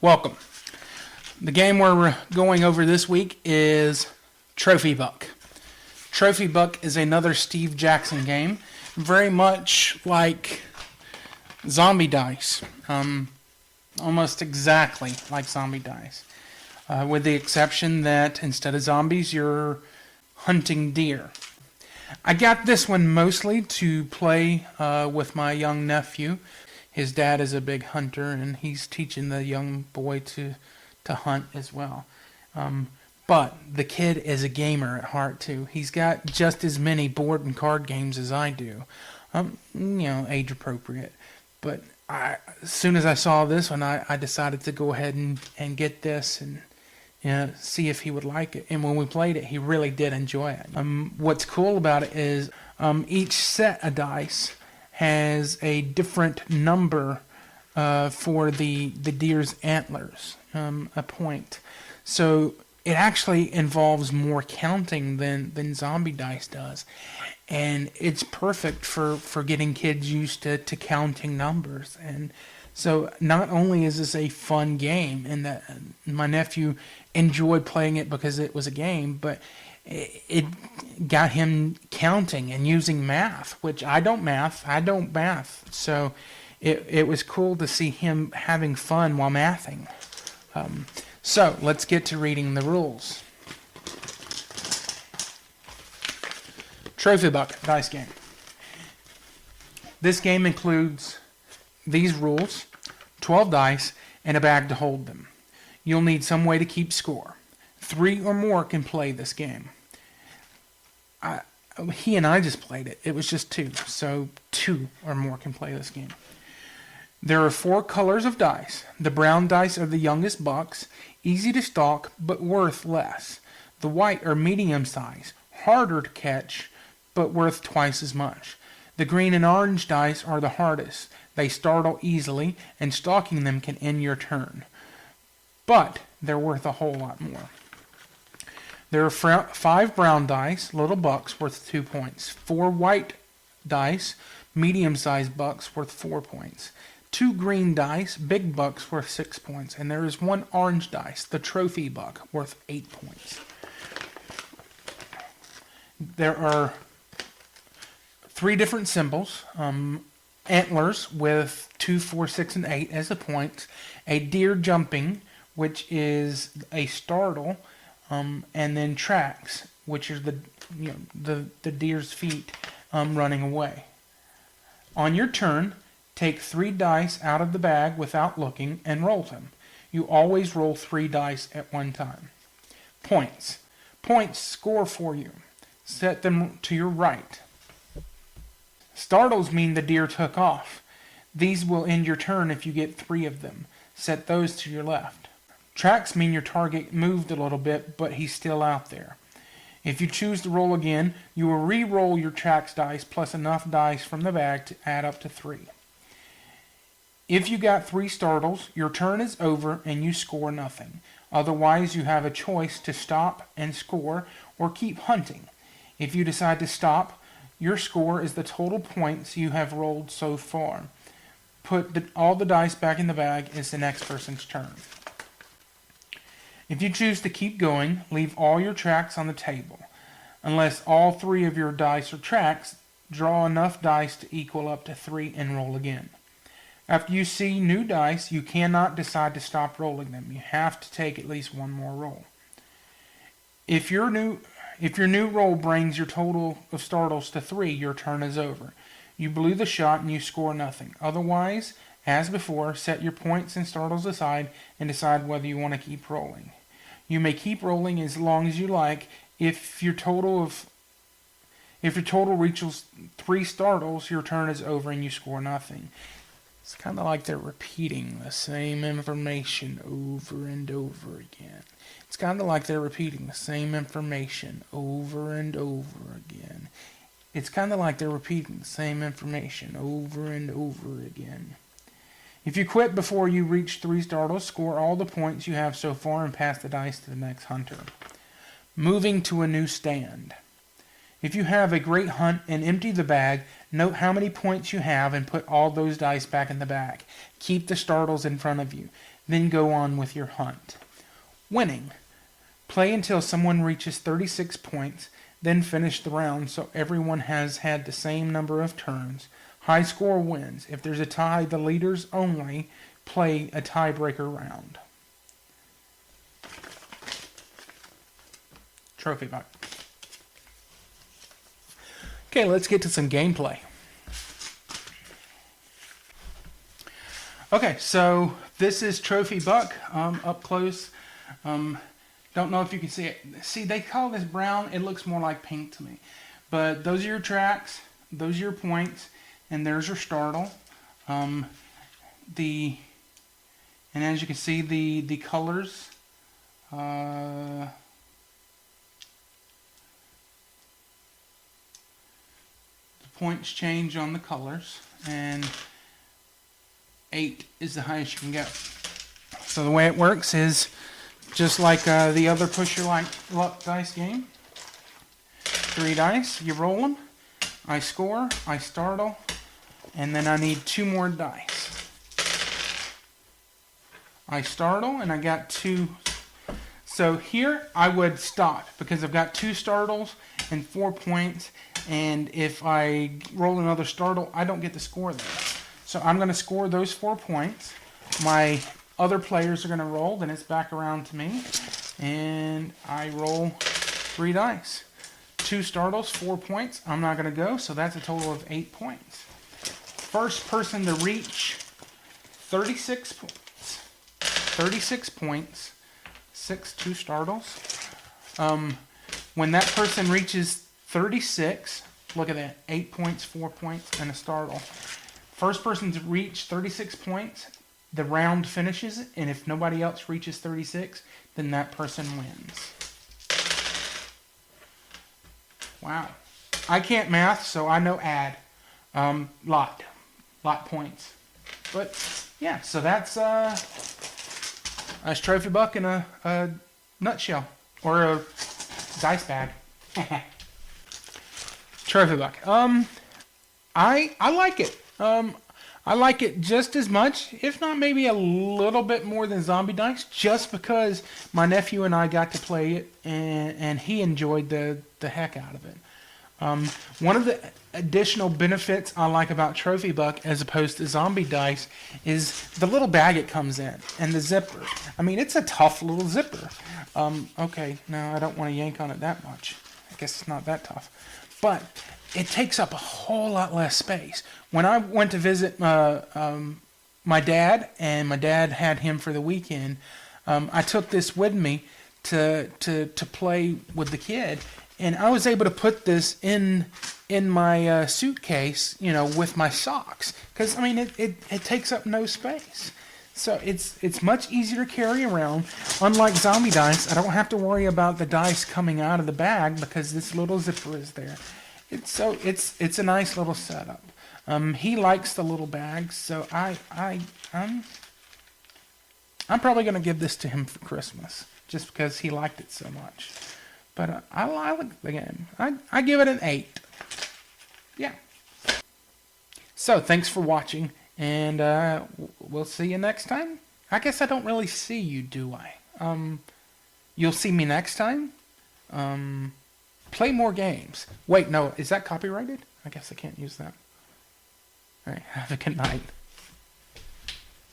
Welcome. The game we're going over this week is Trophy Buck. Trophy Buck is another Steve Jackson game, very much like Zombie Dice, almost exactly like Zombie Dice, with the exception that instead of zombies, you're hunting deer. I got this one mostly to play with my young nephew. His dad is a big hunter, and he's teaching the young boy to hunt as well. But the kid is a gamer at heart, too. He's got just as many board and card games as I do. Age appropriate. But as soon as I saw this one, I decided to go ahead and get this and see if he would like it. And when we played it, he really did enjoy it. What's cool about it is each set of dice has a different number for the deer's antlers, a point. So it actually involves more counting than Zombie Dice does. And it's perfect for getting kids used to counting numbers. And so not only is this a fun game, and that my nephew enjoyed playing it because it was a game, but it got him counting and using math, which I don't math. So it was cool to see him having fun while mathing. So let's get to reading the rules. Trophy Buck dice game. This game includes these rules, 12 dice, and a bag to hold them. You'll need some way to keep score. 3 or more can play this game. He and I just played it. It was just 2, so 2 or more can play this game. There are 4 colors of dice. The brown dice are the youngest bucks, easy to stalk, but worth less. The white are medium size, harder to catch, but worth twice as much. The green and orange dice are the hardest. They startle easily, and stalking them can end your turn. But they're worth a whole lot more. There are 5 brown dice, little bucks, worth 2 points. 4 white dice, medium-sized bucks, worth 4 points. 2 green dice, big bucks, worth 6 points. And there is 1 orange dice, the trophy buck, worth 8 points. There are 3 different symbols. Antlers with 2, 4, 6, and 8 as the points. A deer jumping, which is a startle. And then tracks, which is the deer's feet running away. On your turn, take 3 dice out of the bag without looking and roll them. You always roll 3 dice at one time. Points. Points score for you. Set them to your right. Startles mean the deer took off. These will end your turn if you get 3 of them. Set those to your left. Tracks mean your target moved a little bit, but he's still out there. If you choose to roll again, you will re-roll your tracks dice plus enough dice from the bag to add up to 3. If you got 3 startles, your turn is over and you score nothing. Otherwise, you have a choice to stop and score or keep hunting. If you decide to stop, your score is the total points you have rolled so far. Put all the dice back in the bag. It's the next person's turn. If you choose to keep going, leave all your tracks on the table. Unless all 3 of your dice are tracks, draw enough dice to equal up to 3 and roll again. After you see new dice, you cannot decide to stop rolling them. You have to take at least 1 more roll. If your new roll brings your total of startles to 3, your turn is over. You blew the shot and you score nothing. Otherwise, as before, set your points and startles aside and decide whether you want to keep rolling. You may keep rolling as long as you like. If your total reaches 3 startles, your turn is over and you score nothing. It's kind of like they're repeating the same information over and over again. It's kind of like they're repeating the same information over and over again. It's kind of like they're repeating the same information over and over again. If you quit before you reach 3 startles, score all the points you have so far and pass the dice to the next hunter. Moving to a new stand. If you have a great hunt and empty the bag, note how many points you have and put all those dice back in the bag. Keep the startles in front of you. Then go on with your hunt. Winning. Play until someone reaches 36 points, then finish the round so everyone has had the same number of turns. High score wins. If there's a tie, the leaders only play a tiebreaker round. Trophy Buck. Okay, let's get to some gameplay. Okay, so this is Trophy Buck up close. Don't know if you can see it. See, they call this brown. It looks more like pink to me. But those are your tracks. Those are your points. And there's your startle. And as you can see, the colors. The points change on the colors. And 8 is the highest you can go. So the way it works is just like the other Push Your Luck dice game. 3 dice, you roll them. I score, I startle, and then I need 2 more dice. I startle, and I got 2. So here I would stop because I've got 2 startles and 4 points. And if I roll another startle, I don't get to score there. So I'm going to score those 4 points. My other players are going to roll, then it's back around to me. And I roll 3 dice. 2 startles, 4 points. I'm not going to go, so that's a total of 8 points. First person to reach 36 points. 36 points. 2 startles. When that person reaches 36, look at that. 8 points, 4 points, and a startle. First person to reach 36 points, the round finishes, and if nobody else reaches 36, then that person wins. Wow. I can't math, so I know add. Lot points. But, yeah, so that's Trophy Buck in a nutshell. Or a dice bag. Trophy Buck. I like it. I like it just as much, if not maybe a little bit more than Zombie Dice, just because my nephew and I got to play it, and he enjoyed the heck out of it. One of the additional benefits I like about Trophy Buck as opposed to Zombie Dice is the little bag it comes in, and the zipper. I mean, it's a tough little zipper. Okay, no, I don't want to yank on it that much. I guess it's not that tough. But it takes up a whole lot less space. When I went to visit my dad, and my dad had him for the weekend, I took this with me to play with the kid, and I was able to put this in my suitcase, with my socks, because I mean it takes up no space. So it's much easier to carry around. Unlike Zombie Dice, I don't have to worry about the dice coming out of the bag because this little zipper is there. It's a nice little setup. He likes the little bags, so I'm probably gonna give this to him for Christmas just because he liked it so much. But I like the game. I give it an 8. Yeah. So thanks for watching, and we'll see you next time. I guess I don't really see you, do I? You'll see me next time. Play more games. Wait, no, is that copyrighted? I guess I can't use that. All right, have a good night.